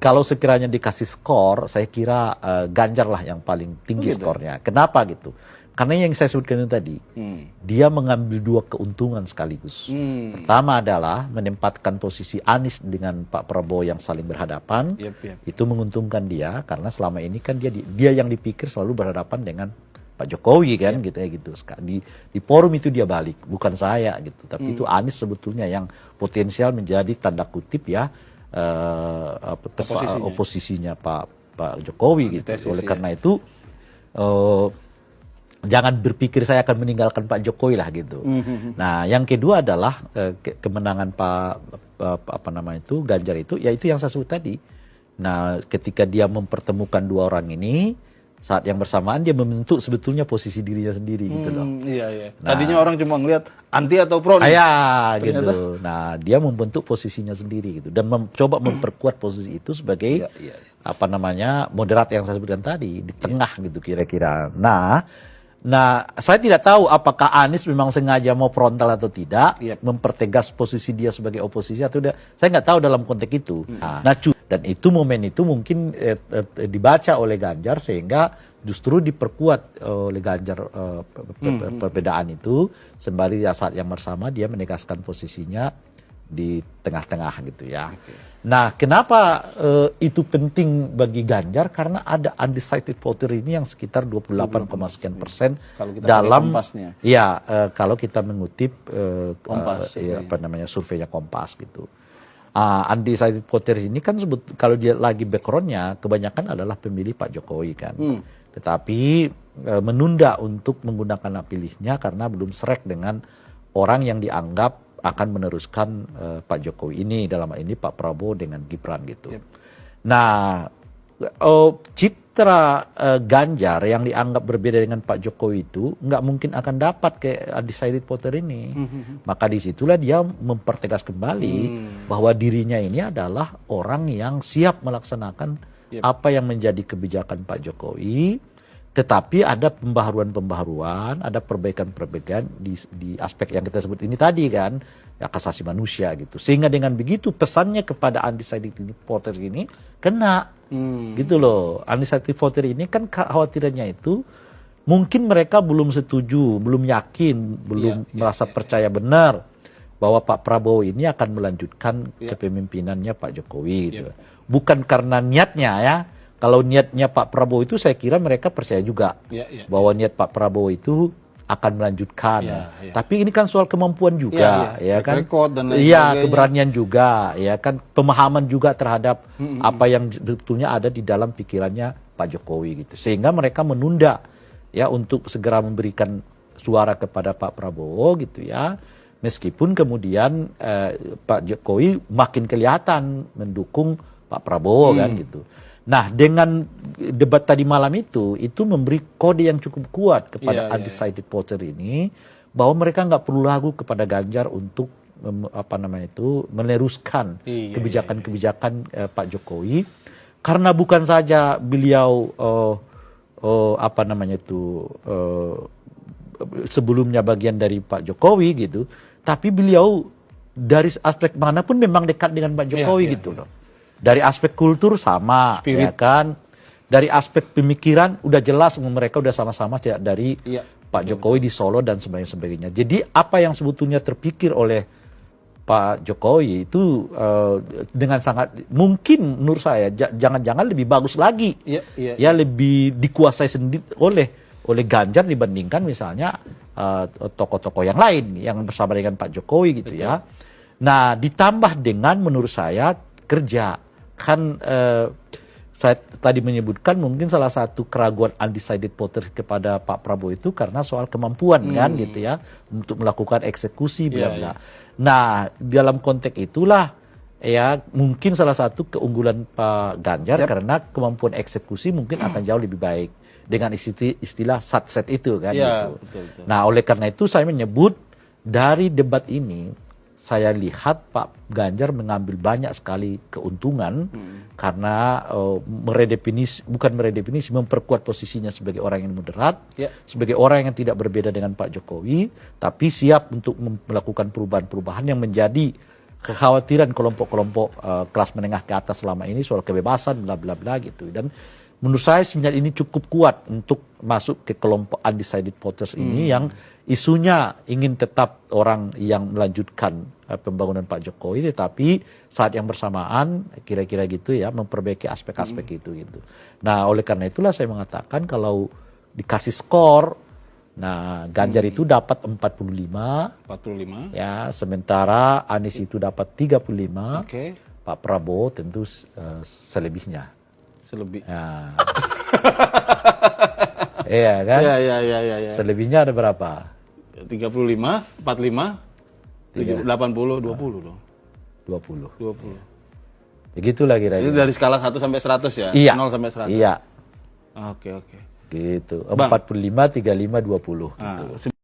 kalau sekiranya dikasih skor, saya kira Ganjar lah yang paling tinggi skornya. Kenapa gitu? Karena yang saya sebutkan itu tadi, dia mengambil dua keuntungan sekaligus. Pertama adalah menempatkan posisi Anies dengan Pak Prabowo yang saling berhadapan. Itu menguntungkan dia karena selama ini kan dia yang dipikir selalu berhadapan dengan Pak Jokowi kan gitu ya gitu. Di forum itu dia balik, bukan saya gitu. Tapi itu Anies sebetulnya yang potensial menjadi tanda kutip ya oposisinya Pak Jokowi gitu. Oleh karena itu jangan berpikir saya akan meninggalkan Pak Jokowi lah gitu. Nah, yang kedua adalah kemenangan Ganjar itu, yaitu yang saya sebut tadi. Nah, ketika dia mempertemukan dua orang ini, saat yang bersamaan dia membentuk sebetulnya posisi dirinya sendiri gitu loh. Iya. Nah, tadinya orang cuma ngelihat anti atau pro nih. Gitu. Nah, dia membentuk posisinya sendiri gitu dan mencoba memperkuat posisi itu sebagai moderat yang saya sebutkan tadi di tengah gitu kira-kira. Nah, saya tidak tahu apakah Anies memang sengaja mau frontal atau tidak, mempertegas posisi dia sebagai oposisi atau tidak. Saya nggak tahu dalam konteks itu. Dan itu momen itu mungkin dibaca oleh Ganjar sehingga justru diperkuat oleh Ganjar perbedaan itu. Sembari saat yang bersama dia menegaskan posisinya di tengah-tengah gitu ya. Nah, kenapa itu penting bagi Ganjar? Karena ada undecided voter ini yang sekitar 28, sekian persen dalam kalau kita mengutip surveinya Kompas gitu. Undecided voter ini kan kalau dia lagi backgroundnya kebanyakan adalah pemilih Pak Jokowi kan. Tetapi menunda untuk menggunakan hak pilihnya karena belum srek dengan orang yang dianggap akan meneruskan Pak Jokowi ini, dalam hal ini Pak Prabowo dengan Gibran gitu. Nah, citra Ganjar yang dianggap berbeda dengan Pak Jokowi itu nggak mungkin akan dapat ke undecided voter ini. Maka disitulah dia mempertegas kembali bahwa dirinya ini adalah orang yang siap melaksanakan apa yang menjadi kebijakan Pak Jokowi, tetapi ada pembaharuan-pembaharuan, ada perbaikan-perbaikan di aspek yang kita sebut ini tadi kan, hak asasi manusia gitu. Sehingga dengan begitu pesannya kepada undecided voter ini kena gitu loh. Undecided voter ini kan khawatirannya itu mungkin mereka belum setuju, belum yakin, belum merasa percaya benar bahwa Pak Prabowo ini akan melanjutkan kepemimpinannya Pak Jokowi gitu. Bukan karena niatnya ya. Kalau niatnya Pak Prabowo itu saya kira mereka percaya juga bahwa niat Pak Prabowo itu akan melanjutkan. Tapi ini kan soal kemampuan juga, kan? Keberanian juga, ya kan? Pemahaman juga terhadap apa yang sebetulnya ada di dalam pikirannya Pak Jokowi gitu. Sehingga mereka menunda ya untuk segera memberikan suara kepada Pak Prabowo gitu ya. Meskipun kemudian Pak Jokowi makin kelihatan mendukung Pak Prabowo kan gitu. Nah, dengan debat tadi malam itu memberi kode yang cukup kuat kepada undecided voter ini bahwa mereka nggak perlu ragu kepada Ganjar untuk meneruskan kebijakan-kebijakan Pak Jokowi, karena bukan saja beliau sebelumnya bagian dari Pak Jokowi gitu, tapi beliau dari aspek manapun memang dekat dengan Pak Jokowi gitu loh. Dari aspek kultur sama, ya kan? Dari aspek pemikiran udah jelas mereka udah sama-sama dari Pak Jokowi di Solo dan sebagainya. Jadi apa yang sebetulnya terpikir oleh Pak Jokowi itu dengan sangat mungkin menurut saya jangan-jangan lebih bagus lagi, lebih dikuasai sendiri oleh Ganjar dibandingkan misalnya tokoh-tokoh yang lain yang bersama dengan Pak Jokowi gitu. Betul. Ya. Nah, ditambah dengan menurut saya kerja. Kan saya tadi menyebutkan mungkin salah satu keraguan undecided voter kepada Pak Prabowo itu karena soal kemampuan kan gitu ya untuk melakukan eksekusi bla bla. Nah, dalam konteks itulah ya mungkin salah satu keunggulan Pak Ganjar karena kemampuan eksekusi mungkin akan jauh lebih baik dengan istilah satset itu kan gitu. Betul. Nah, oleh karena itu saya menyebut dari debat ini saya lihat Pak Ganjar mengambil banyak sekali keuntungan karena memperkuat posisinya sebagai orang yang moderat, sebagai orang yang tidak berbeda dengan Pak Jokowi, tapi siap untuk melakukan perubahan-perubahan yang menjadi kekhawatiran kelompok-kelompok kelas menengah ke atas selama ini soal kebebasan bla bla bla gitu. Dan menurut saya sinyal ini cukup kuat untuk masuk ke kelompok undecided voters ini yang isunya ingin tetap orang yang melanjutkan pembangunan Pak Jokowi, tetapi saat yang bersamaan kira-kira gitu ya memperbaiki aspek-aspek itu gitu. Nah oleh karena itulah saya mengatakan kalau dikasih skor, nah Ganjar itu dapat 45, ya sementara Anies itu dapat 35, Oke. Pak Prabowo tentu selebihnya. Selebih. Ya. Iya kan? Iya. Selebihnya ada berapa? 35, 45, 80, 20 dong. 20. 20. Begitulah Itu kira-kira. dari skala 1 sampai 100 ya? Iya. 0 sampai 100. Iya. Oke. Gitu. Bang. 45, 35, 20 Nah, gitu.